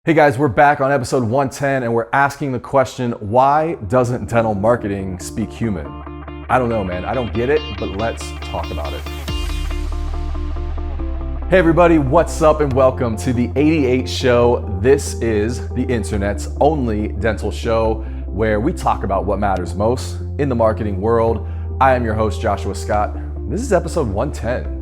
Hey guys, we're back on episode 110 and we're asking the question, why doesn't dental marketing speak human? I don't know, man. I don't get it, but let's talk about it. Hey everybody, what's up and welcome to the 88 show. This is the internet's only dental show where we talk about what matters most in the marketing world. I am your host, Joshua Scott. This is episode 110.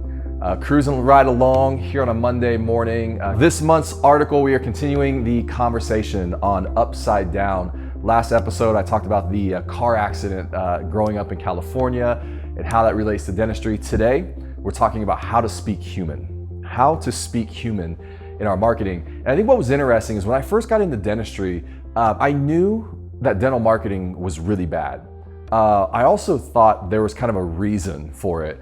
Cruising right along here on a Monday morning. This month's article, we are continuing the conversation on Upside Down. Last episode, I talked about the car accident growing up in California and how that relates to dentistry. Today, we're talking about how to speak human. How to speak human in our marketing. And I think what was interesting is when I first got into dentistry, I knew that dental marketing was really bad. I also thought there was kind of a reason for it.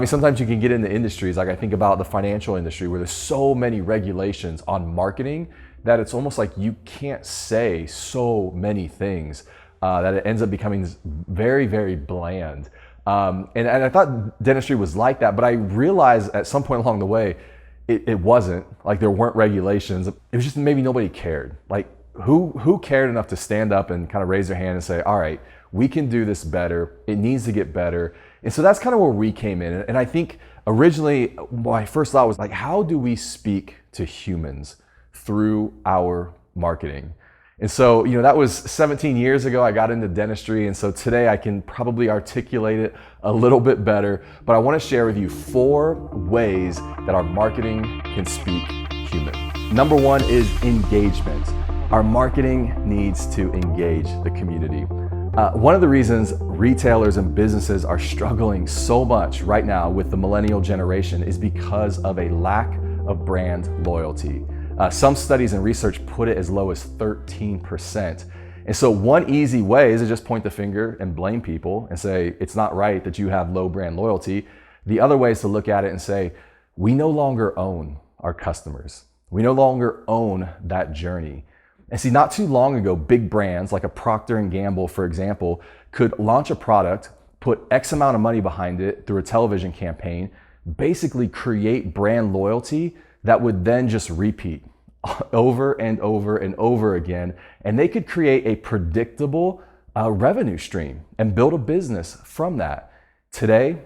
Sometimes you can get into industries, like I think about the financial industry where there's so many regulations on marketing that it's almost like you can't say so many things that it ends up becoming very, very bland. And I thought dentistry was like that, but I realized at some point along the way, it wasn't. Like there weren't regulations. It was just maybe nobody cared. Like who cared enough to stand up and kind of raise their hand and say, all right, we can do this better. It needs to get better. And so that's kind of where we came in. And I think originally my first thought was like, how do we speak to humans through our marketing? And so, that was 17 years ago, I got into dentistry. And so today I can probably articulate it a little bit better, but I want to share with you 4 ways that our marketing can speak human. Number 1 is engagement. Our marketing needs to engage the community. One of the reasons retailers and businesses are struggling so much right now with the millennial generation is because of a lack of brand loyalty. Some studies and research put it as low as 13%. And so one easy way is to just point the finger and blame people and say, it's not right that you have low brand loyalty. The other way is to look at it and say, we no longer own our customers. We no longer own that journey. And see, not too long ago, big brands like a Procter & Gamble, for example, could launch a product, put X amount of money behind it through a television campaign, basically create brand loyalty that would then just repeat over and over and over again. And they could create a predictable revenue stream and build a business from that. Today,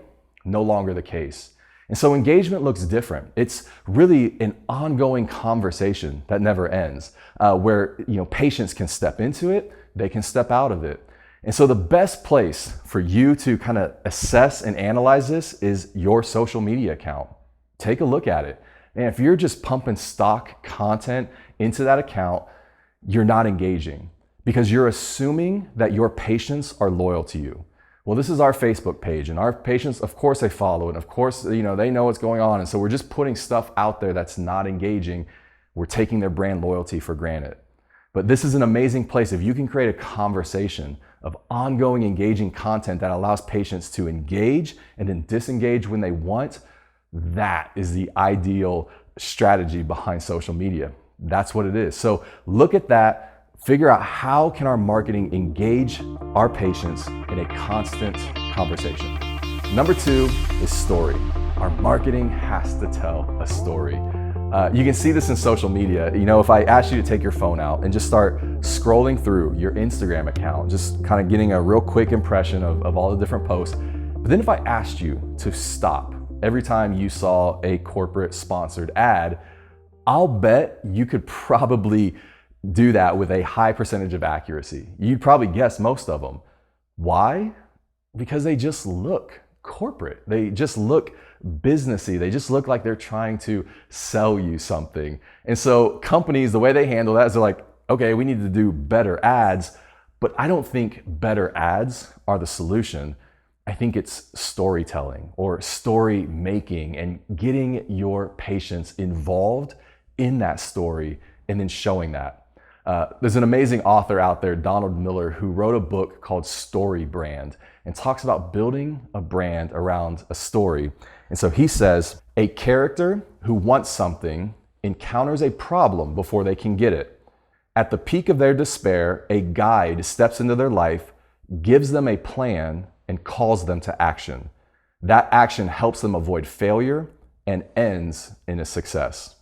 no longer the case. And so engagement looks different. It's really an ongoing conversation that never ends, where patients can step into it, they can step out of it. And so the best place for you to kind of assess and analyze this is your social media account. Take a look at it. And if you're just pumping stock content into that account, you're not engaging because you're assuming that your patients are loyal to you. Well, this is our Facebook page, and our patients, of course, they follow it. Of course, they know what's going on. And so we're just putting stuff out there that's not engaging. We're taking their brand loyalty for granted. But this is an amazing place. If you can create a conversation of ongoing engaging content that allows patients to engage and then disengage when they want, that is the ideal strategy behind social media. That's what it is. So look at that. Figure out how can our marketing engage our patients in a constant conversation. Number 2 is story. Our marketing has to tell a story. You can see this in social media. If I asked you to take your phone out and just start scrolling through your Instagram account, just kind of getting a real quick impression of all the different posts. But then if I asked you to stop every time you saw a corporate sponsored ad, I'll bet you could probably do that with a high percentage of accuracy. You'd probably guess most of them. Why? Because they just look corporate. They just look businessy. They just look like they're trying to sell you something. And so companies, the way they handle that is they're like, okay, we need to do better ads, but I don't think better ads are the solution. I think it's storytelling or story making and getting your patients involved in that story and then showing that. There's an amazing author out there, Donald Miller, who wrote a book called Story Brand and talks about building a brand around a story. And so he says, a character who wants something encounters a problem before they can get it. At the peak of their despair, a guide steps into their life, gives them a plan, and calls them to action. That action helps them avoid failure and ends in a success.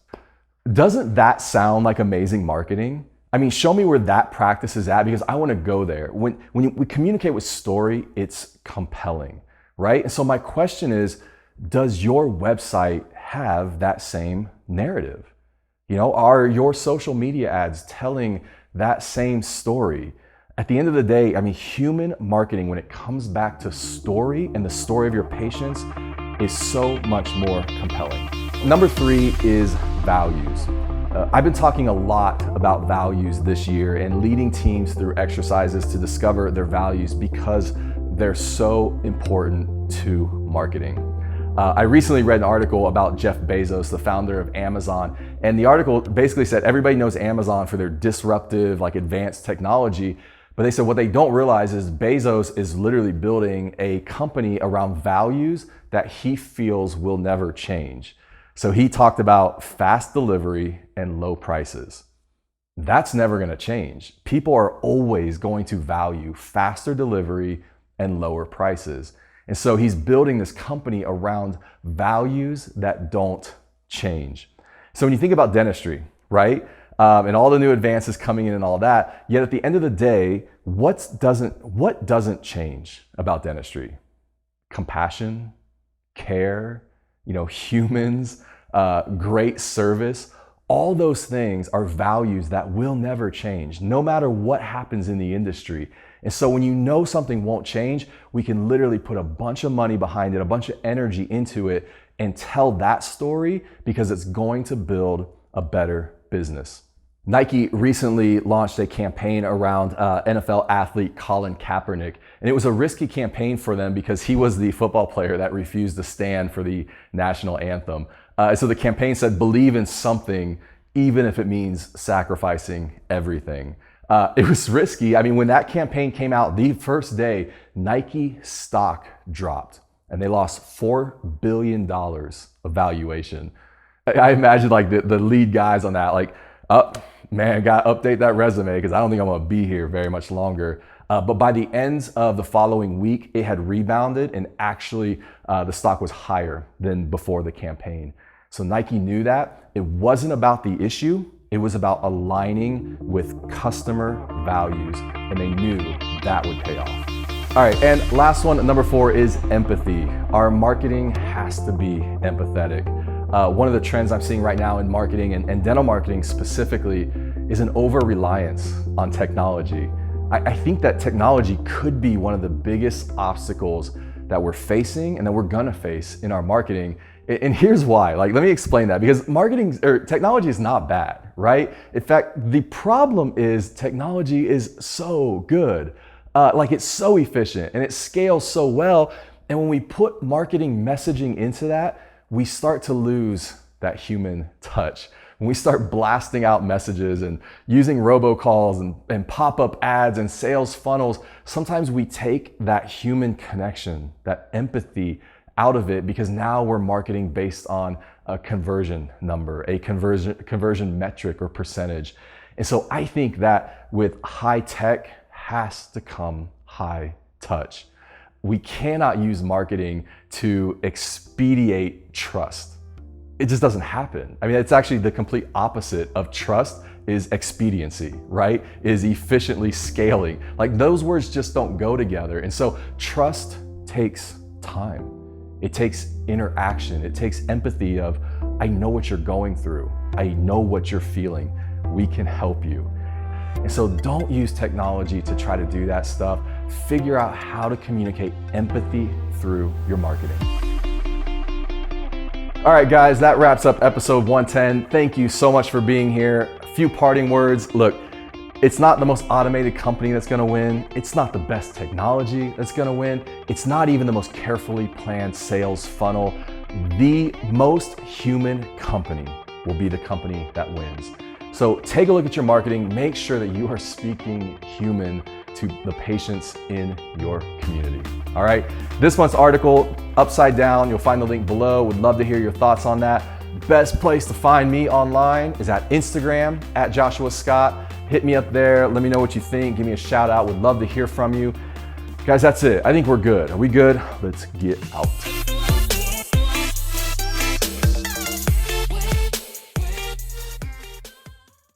Doesn't that sound like amazing marketing? I mean, show me where that practice is at because I want to go there. When we communicate with story, it's compelling, right? And so my question is, does your website have that same narrative? You know, are your social media ads telling that same story? At the end of the day, I mean, human marketing, when it comes back to story and the story of your patients, is so much more compelling. Number 3 is values. I've been talking a lot about values this year and leading teams through exercises to discover their values because they're so important to marketing. I recently read an article about Jeff Bezos, the founder of Amazon, and the article basically said everybody knows Amazon for their disruptive, like advanced technology, but they said what they don't realize is Bezos is literally building a company around values that he feels will never change. So he talked about fast delivery and low prices. That's never going to change. People are always going to value faster delivery and lower prices. And so he's building this company around values that don't change. So when you think about dentistry, right? And all the new advances coming in and all that, yet at the end of the day, what doesn't change about dentistry? Compassion, care, humans, great service. All those things are values that will never change, no matter what happens in the industry. And so when you know something won't change, we can literally put a bunch of money behind it, a bunch of energy into it, and tell that story because it's going to build a better business. Nike recently launched a campaign around NFL athlete Colin Kaepernick, and it was a risky campaign for them because he was the football player that refused to stand for the national anthem. So the campaign said, believe in something, even if it means sacrificing everything. It was risky. I mean, when that campaign came out, the first day, Nike stock dropped and they lost $4 billion of valuation. I imagine like the lead guys on that, like, man, gotta update that resume because I don't think I'm gonna be here very much longer. But by the end of the following week, it had rebounded and actually the stock was higher than before the campaign. So Nike knew that. It wasn't about the issue. It was about aligning with customer values, and they knew that would pay off. All right, and last one, number 4 is empathy. Our marketing has to be empathetic. One of the trends I'm seeing right now in marketing and dental marketing specifically is an over-reliance on technology. I think that technology could be one of the biggest obstacles that we're facing and that we're gonna face in our marketing. And here's why. Like, let me explain that, because technology is not bad, right? In fact, the problem is technology is so good. Like, it's so efficient and it scales so well. And when we put marketing messaging into that, we start to lose that human touch. When we start blasting out messages and using robocalls and pop-up ads and sales funnels, sometimes we take that human connection, that empathy out of it, because now we're marketing based on a conversion number, a conversion metric or percentage. And so I think that with high tech has to come high touch. We cannot use marketing to expedite trust. It just doesn't happen. I mean, it's actually the complete opposite of trust is expediency, right? Is efficiently scaling. Like, those words just don't go together. And so trust takes time. It takes interaction. It takes empathy of, I know what you're going through. I know what you're feeling. We can help you. And so don't use technology to try to do that stuff. Figure out how to communicate empathy through your marketing. All right, guys, that wraps up episode 110. Thank you so much for being here. A few parting words. Look, it's not the most automated company that's gonna win. It's not the best technology that's gonna win. It's not even the most carefully planned sales funnel. The most human company will be the company that wins. So take a look at your marketing. Make sure that you are speaking human to the patients in your community. All right, this month's article, upside down, you'll find the link below. Would love to hear your thoughts on that. Best place to find me online is at Instagram, at Joshua Scott. Hit me up there. Let me know what you think. Give me a shout out. Would love to hear from you. Guys, that's it. I think we're good. Are we good? Let's get out.